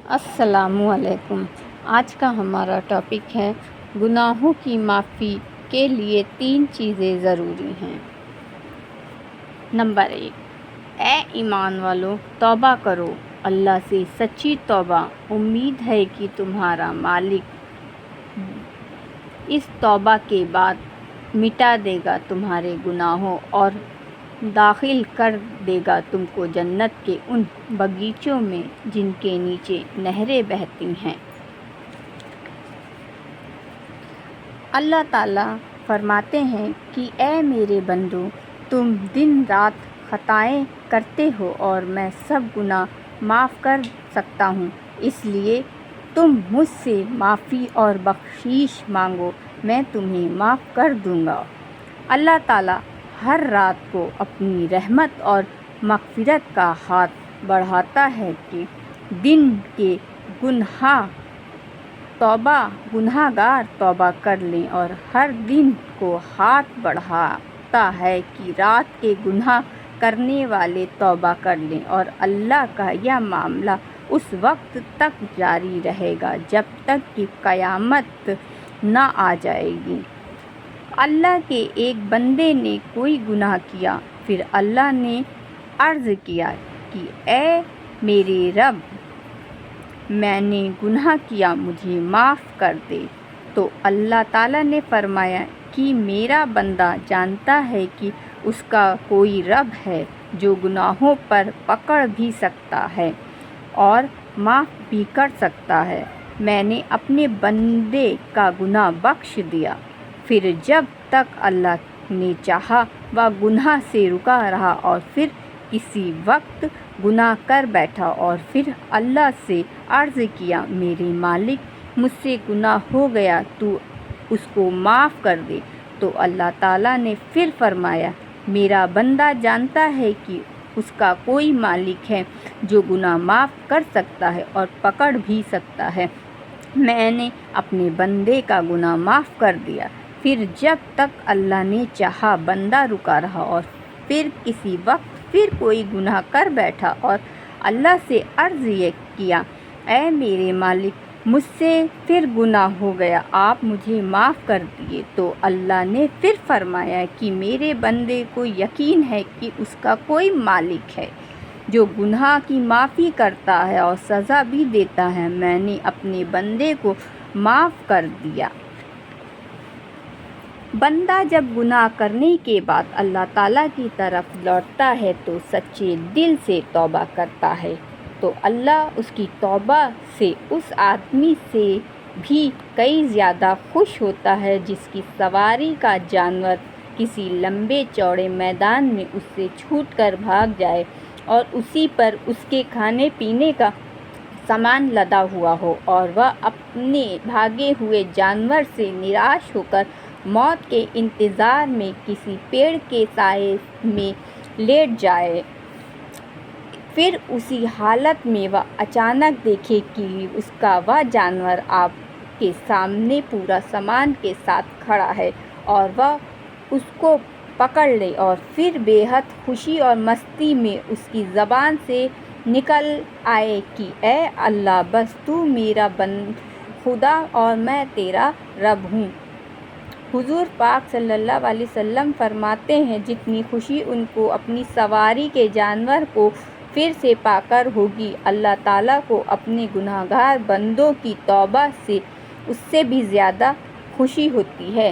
السلام علیکم۔ آج کا ہمارا ٹاپک ہے گناہوں کی معافی کے لیے 3 چیزیں ضروری ہیں۔ نمبر 1، اے ایمان والو، توبہ کرو اللہ سے سچی توبہ، امید ہے کہ تمہارا مالک اس توبہ کے بعد مٹا دے گا تمہارے گناہوں اور داخل کر دے گا تم کو جنت کے ان باغیچوں میں جن کے نیچے نہریں بہتی ہیں۔ اللہ تعالیٰ فرماتے ہیں کہ اے میرے بندو، تم دن رات خطائیں کرتے ہو اور میں سب گناہ معاف کر سکتا ہوں، اس لیے تم مجھ سے معافی اور بخشش مانگو، میں تمہیں معاف کر دوں گا۔ اللہ تعالیٰ ہر رات کو اپنی رحمت اور مغفرت کا ہاتھ بڑھاتا ہے کہ دن کے گناہ گار توبہ کر لیں، اور ہر دن کو ہاتھ بڑھاتا ہے کہ رات کے گناہ کرنے والے توبہ کر لیں، اور اللہ کا یہ معاملہ اس وقت تک جاری رہے گا جب تک کہ قیامت نہ آ جائے گی۔ اللہ کے ایک بندے نے کوئی گناہ کیا، پھر اللہ نے عرض کیا کہ اے میرے رب، میں نے گناہ کیا، مجھے معاف کر دے۔ تو اللہ تعالیٰ نے فرمایا کہ میرا بندہ جانتا ہے کہ اس کا کوئی رب ہے جو گناہوں پر پکڑ بھی سکتا ہے اور معاف بھی کر سکتا ہے۔ میں نے اپنے بندے کا گناہ بخش دیا۔ پھر جب تک اللہ نے چاہا وہ گناہ سے رکا رہا، اور پھر کسی وقت گناہ کر بیٹھا اور پھر اللہ سے عرض کیا میرے مالک، مجھ سے گناہ ہو گیا، تو اس کو معاف کر دے۔ تو اللہ تعالیٰ نے پھر فرمایا میرا بندہ جانتا ہے کہ اس کا کوئی مالک ہے جو گناہ معاف کر سکتا ہے اور پکڑ بھی سکتا ہے۔ میں نے اپنے بندے کا گناہ معاف کر دیا۔ پھر جب تک اللہ نے چاہا بندہ رکا رہا، اور پھر کسی وقت پھر کوئی گناہ کر بیٹھا اور اللہ سے عرض یہ کیا اے میرے مالک، مجھ سے پھر گناہ ہو گیا، آپ مجھے معاف کر دیے۔ تو اللہ نے پھر فرمایا کہ میرے بندے کو یقین ہے کہ اس کا کوئی مالک ہے جو گناہ کی معافی کرتا ہے اور سزا بھی دیتا ہے، میں نے اپنے بندے کو معاف کر دیا۔ بندہ جب گناہ کرنے کے بعد اللہ تعالیٰ کی طرف لوٹتا ہے تو سچے دل سے توبہ کرتا ہے، تو اللہ اس کی توبہ سے اس آدمی سے بھی کئی زیادہ خوش ہوتا ہے جس کی سواری کا جانور کسی لمبے چوڑے میدان میں اس سے چھوٹ کر بھاگ جائے اور اسی پر اس کے کھانے پینے کا سامان لدا ہوا ہو، اور وہ اپنے بھاگے ہوئے جانور سے نراش ہو کر موت کے انتظار میں کسی پیڑ کے سائے میں لیٹ جائے۔ پھر اسی حالت میں وہ اچانک دیکھے کہ اس کا وہ جانور آپ کے سامنے پورا سامان کے ساتھ کھڑا ہے، اور وہ اس کو پکڑ لے، اور پھر بے حد خوشی اور مستی میں اس کی زبان سے نکل آئے کہ اے اللہ، بس تو میرا خدا اور میں تیرا رب ہوں۔ حضور پاک صلی اللہ علیہ وسلم فرماتے ہیں جتنی خوشی ان کو اپنی سواری کے جانور کو پھر سے پا کر ہوگی، اللہ تعالیٰ کو اپنے گناہ گار بندوں کی توبہ سے اس سے بھی زیادہ خوشی ہوتی ہے۔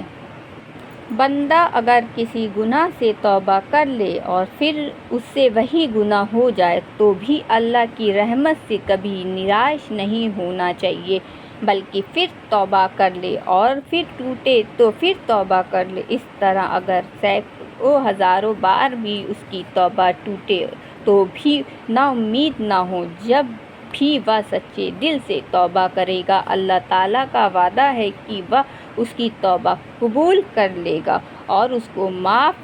بندہ اگر کسی گناہ سے توبہ کر لے اور پھر اس سے وہی گناہ ہو جائے تو بھی اللہ کی رحمت سے کبھی نراش نہیں ہونا چاہیے، بلکہ پھر توبہ کر لے، اور پھر ٹوٹے تو پھر توبہ کر لے۔ اس طرح اگر سینکڑوں ہزاروں بار بھی اس کی توبہ ٹوٹے تو بھی نا امید نہ ہو، جب بھی وہ سچے دل سے توبہ کرے گا اللہ تعالیٰ کا وعدہ ہے کہ وہ اس کی توبہ قبول کر لے گا اور اس کو معاف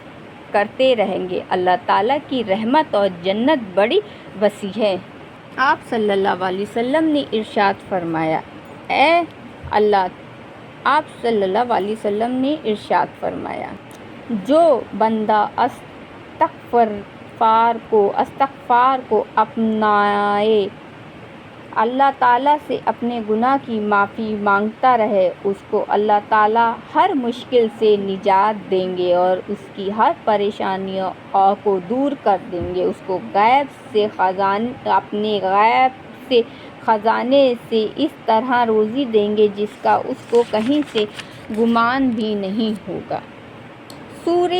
کرتے رہیں گے۔ اللہ تعالیٰ کی رحمت اور جنت بڑی وسیع ہے۔ آپ صلی اللہ علیہ وسلم نے ارشاد فرمایا جو بندہ استغفار کو اللہ تعالیٰ سے اپنے گناہ کی معافی مانگتا رہے، اس کو اللہ تعالیٰ ہر مشکل سے نجات دیں گے اور اس کی ہر پریشانیوں کو دور کر دیں گے، اس کو اپنے غیب سے خزانے سے اس طرح روزی دیں گے جس کا اس کو کہیں سے گمان بھی نہیں ہوگا۔ سورہ